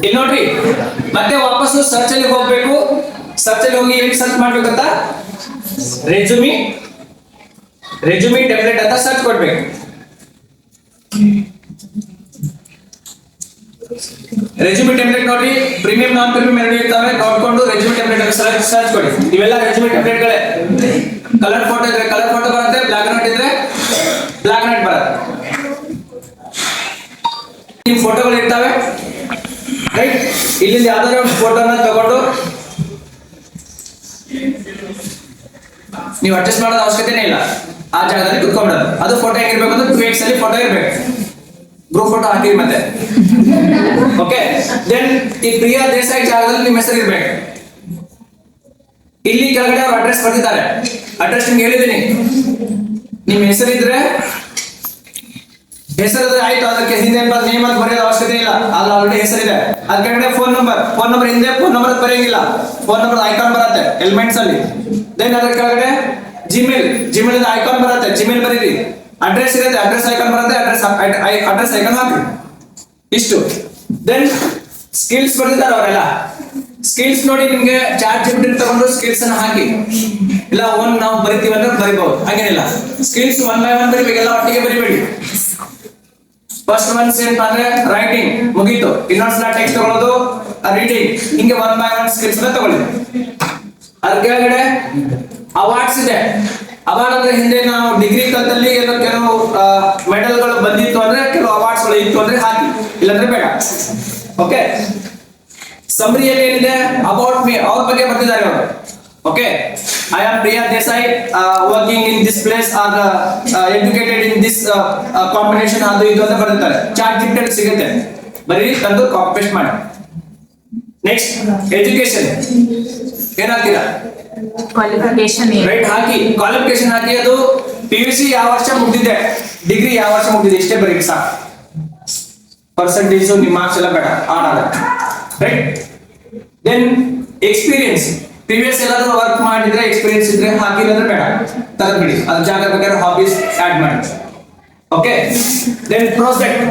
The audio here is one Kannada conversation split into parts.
ಇಲ್ಲಿ ನೋಡ್ರಿ, ಮತ್ತೆ ವಾಪಸ್ ಸರ್ಚ್ ಅಲ್ಲಿ ಹೋಗ್ಬೇಕು. ಸರ್ಚ್ ಅಲ್ಲಿ ಹೋಗಿ ಏನ್ ಸರ್ಚ್ ಮಾಡ್ಬೇಕಂತ, ರೆಸ್ಯೂಮಿ ಟೆಂಪ್ಲೇಟ್ ಅಂತ ಸರ್ಚ್ ಕೊಡ್ಬೇಕು. ರೆಸ್ಯೂಮಿ ಟೆಂಪ್ಲೇಟ್ ನೋಡ್ರಿ, ಪ್ರೀಮಿಯಂ ನಾನ್ ಪ್ರೀಮಿಯಂ ಎರಡು ಇರ್ತಾವೆ. ನೋಡ್ಕೊಂಡು ರೆಸ್ಯೂಮಿ ಟೆಂಪ್ಲೇಟ್ ಅಂತ ಸರ್ಚ್ ಕೊಡಿ. ಇವೆಲ್ಲ ರೆಸ್ಯೂಮಿ ಟೆಂಪ್ಲೇಟ್ ಗಳೇ. ಕಲರ್ ಫೋಟೋ ಇದ್ರೆ ಕಲರ್ ಫೋಟೋ ಬರುತ್ತೆ, ಬ್ಲಾಕ್ ಅಂಡ್ ವೈಟ್ ಇದ್ರೆ ಬ್ಲಾಕ್ ಅಂಡ್ ವೈಟ್ ಬರುತ್ತೆ. ಈ ಫೋಟೋಗಳು ಇರ್ತಾವೆ ರೈಟ್. ಇಲ್ಲಿಂದ ಯಾವ್ದಾದ್ರು ಒಂದು ಫೋಟೋನ ತಗೊಂಡು ನೀವು ಅಡ್ಜಸ್ಟ್ ಮಾಡೋದು ಅವಶ್ಯಕತೆನೇ ಇಲ್ಲ, ಆ ಜಾಗದಲ್ಲಿ ಕುತ್ಕೊಂಡ್ಬಿಡೋದು. ಅದು ಫೋಟೋ ಹೇಗಿರ್ಬೇಕು ಅಂದ್ರೆ 2x ಅಲ್ಲಿ ಫೋಟೋ ಇರ್ಬೇಕು, ಗ್ರೂಪ್ ಫೋಟೋ ಹಾಕಿ ಮತ್ತೆ. ಓಕೆ, ದೆನ್ ಈ ಪ್ರಿಯಾ ದೇಸಾಯಿ ಜಾಗದಲ್ಲಿ ನಿಮ್ಮ ಹೆಸರು ಇರ್ಬೇಕು. ಇಲ್ಲಿ ಕೆಳಗಡೆ ಅವ್ರ ಅಡ್ರೆಸ್ ಬರ್ತಿದ್ದಾರೆ. ಅಡ್ರೆಸ್ ನಿಮ್ಗೆ ಹೇಳಿದ್ದೀನಿ. ನಿಮ್ಮ ಹೆಸರಿದ್ರೆ ಹೆಸರು ಆಯ್ತು, ಅದಕ್ಕೆ ಹಿಂದೆ ನೇಮ್ ಅಂತ ಬರೆಯೋದು ಅವಶ್ಯಕತೆ ಇಲ್ಲ, ಅಲ್ಲಿ ಆಲ್ರೆಡಿ ಹೆಸರಿದೆ. ಅದ್ರ ಕೆಳಗಡೆ ಫೋನ್ ನಂಬರ್ ಹಿಂದೆ ಫೋನ್ ನಂಬರ್ ಬರೆಯಂಗಿಲ್ಲ, ಫೋನ್ ನಂಬರ್ ಐಕಾನ್ ಬರುತ್ತೆ ಎಲಿಮೆಂಟ್ಸ್ ಅಲ್ಲಿ. ದೆನ್ ಅದ್ರ ಕೆಳಗಡೆ ಜಿಮೇಲ್ ಐಕಾನ್ ಬರುತ್ತೆ, ಜಿಮೇಲ್ ಬರೀರಿ. ಅಡ್ರೆಸ್ ಇರುತ್ತೆ, ಅಡ್ರೆಸ್ ಐಕಾನ್ ಬರುತ್ತೆ, ಅಡ್ರೆಸ್ ಐಕಾನ್ ಹಾಕಿ. ಇಷ್ಟು. ದೆನ್ ಸ್ಕಿಲ್ಸ್ ಬರ್ತಿದ್ದಾರೆ ಅವರೆಲ್ಲ. ಸ್ಕಿಲ್ಸ್ ನೋಡಿ, ನಿಮ್ಗೆ ಚಾಟ್ ಜಿಪಿಟಿ ತಗೊಂಡು ಸ್ಕಿಲ್ಸ್ ಅನ್ನ ಹಾಕಿ, ಇಲ್ಲ ಓನ್ ನಾವು ಬರಿತೀವಿ ಅಂದ್ರೆ ಬರಿಬಹುದು, ಹಾಗೇನಿಲ್ಲ. ಸ್ಕಿಲ್ಸ್ 1 by 1 ಬರಿಬೇಕು, ಎಲ್ಲ ಒಟ್ಟಿಗೆ ಬರಿಬೇಡಿ. ಫಸ್ಟ್ ಒನ್ ಏನಪ್ಪ ಅಂದ್ರೆ ರೈಟಿಂಗ್ ಮುಗೀತು, ಇನ್ನೊಂದ್ಸಲ ಟೆಕ್ಸ್ಟ್ ತಗೊಳ್ಳೋದು, ರೀಡಿಂಗ್, ಹಿಂಗೆ 1 by 1 ಸ್ಕಿಲ್ಸ್ ತಗೊಳ್ಳಿ. ಅದ್ರ ಕೆಳಗಡೆ ಅವಾರ್ಡ್ಸ್ ಇದೆ. ಅವಾರ್ಡ್ ಅಂದ್ರೆ ಹಿಂದೆ ನಾವು ಡಿಗ್ರಿ ಕಲ್ತಲ್ಲಿ ಏನೋ ಕೆಲವು ಮೆಡಲ್ಗಳು ಬಂದಿತ್ತು ಅಂದ್ರೆ, ಕೆಲವು ಅವಾರ್ಡ್ಸ್ ಗಳು ಇತ್ತು ಅಂದ್ರೆ ಹಾಕಿ, ಇಲ್ಲಾಂದ್ರೆ ಬೇಡ. ಓಕೆ, ಸಮರಿಯಲ್ಲಿ ಏನಿದೆ, ಅಬೌಟ್ ಮೀ, ಅವ್ರ ಬಗ್ಗೆ ಬರ್ತಿದ್ದಾರೆ ಅವರು. Okay, I am Priya Desai, working in this place, are educated in this combination, ಅದು ಇದು ಅಂತ ಬರ್ತಿದ್ದಾರೆ. ಚಾಟ್ ಜಿಪಿಟಿ ಸಿಗುತ್ತೆ, ಬರೀ ತಂದು ಕಾಪಿ ಪೇಸ್ಟ್ ಮಾಡಿ. ನೆಕ್ಸ್ಟ್ ಎಜುಕೇಶನ್ ಏನಾಗ್ತೀರಾ, ಕ್ವಾಲಿಫಿಕೇಶನ್ ರೈಟ್ ಹಾಕಿ, ಕ್ವಾಲಿಫಿಕೇಶನ್ ಹಾಕಿ. ಅದು PUC ಯಾವ ವರ್ಷ ಮುಗಿದಿದೆ, ಡಿಗ್ರಿ ಯಾವ ವರ್ಷ ಮುಗಿದಿದೆ, ಇಷ್ಟೇ ಬರೀ ಸಾಕು. ಪರ್ಸೆಂಟೇಜ್ ನಿಮ್ಮ ಮಾರ್ಕ್ಸ್ ಎಲ್ಲ ಬೇಡ, ರೈಟ್. ದೆನ್ ಎಕ್ಸ್ಪೀರಿಯನ್ಸ್, ಪ್ರೀವಿಯಸ್ ಎಲ್ಲಾದ್ರೂ ವರ್ಕ್ ಮಾಡಿದ್ರೆ ಎಕ್ಸ್ಪೀರಿಯನ್ಸ್ ಇದ್ರೆ ಹಾಕಿ, ಇಲ್ಲಂದ್ರೆ ಬೇಡ, ತೆಗೆದ್ಬಿಡಿ. ಅದ್ರ ಜಾಗ ಬೇಕಾದ್ರೆ ಹಾಬೀಸ್ ಆಡ್ ಮಾಡಿ. ಓಕೆ, ದೆನ್ ಪ್ರಾಜೆಕ್ಟ್,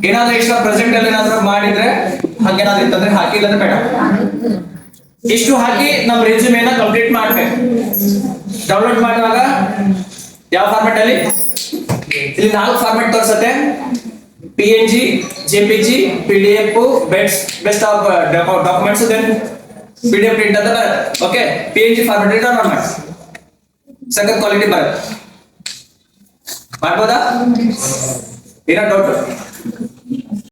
ಏನಾದ್ರೂ ಎಕ್ಸ್ಟ್ರಾ ಪ್ರೆಸೆಂಟ್ ಅಲ್ಲಿ ಏನಾದ್ರೂ ಮಾಡಿದ್ರೆ ಹಾಗೇನಾದ್ರೂ ಇತ್ತಂದ್ರೆ ಹಾಕಿ, ಇಲ್ಲಂದ್ರೆ ಬೇಡ. ಇಷ್ಟು ಹಾಕಿ ನಮ್ಮ ರೆಸ್ಯೂಮೇನ ಕಂಪ್ಲೀಟ್ ಮಾಡ್ಬೇಕು. ಡೌನ್ಲೋಡ್ ಮಾಡುವಾಗ ಯಾವ ಫಾರ್ಮೆಟ್ ಅಲ್ಲಿ, ಇಲ್ಲಿ 4 ಫಾರ್ಮೆಟ್ ತೋರಿಸುತ್ತೆ: PNG, JPG, PDF, best of documents, then PDF print ಅಂತ ಬರುತ್ತೆ. ಓಕೆ, PNG ಫಾರ್ಮೆಟ್ ಡೌನ್ಲೋಡ್ ಮಾಡಿ, ಸಖತ್ ಕ್ವಾಲಿಟಿ ಬರುತ್ತೆ. ಮಾಡ್ಬೋದಾ? ಏನೋ ಡೌಟ್?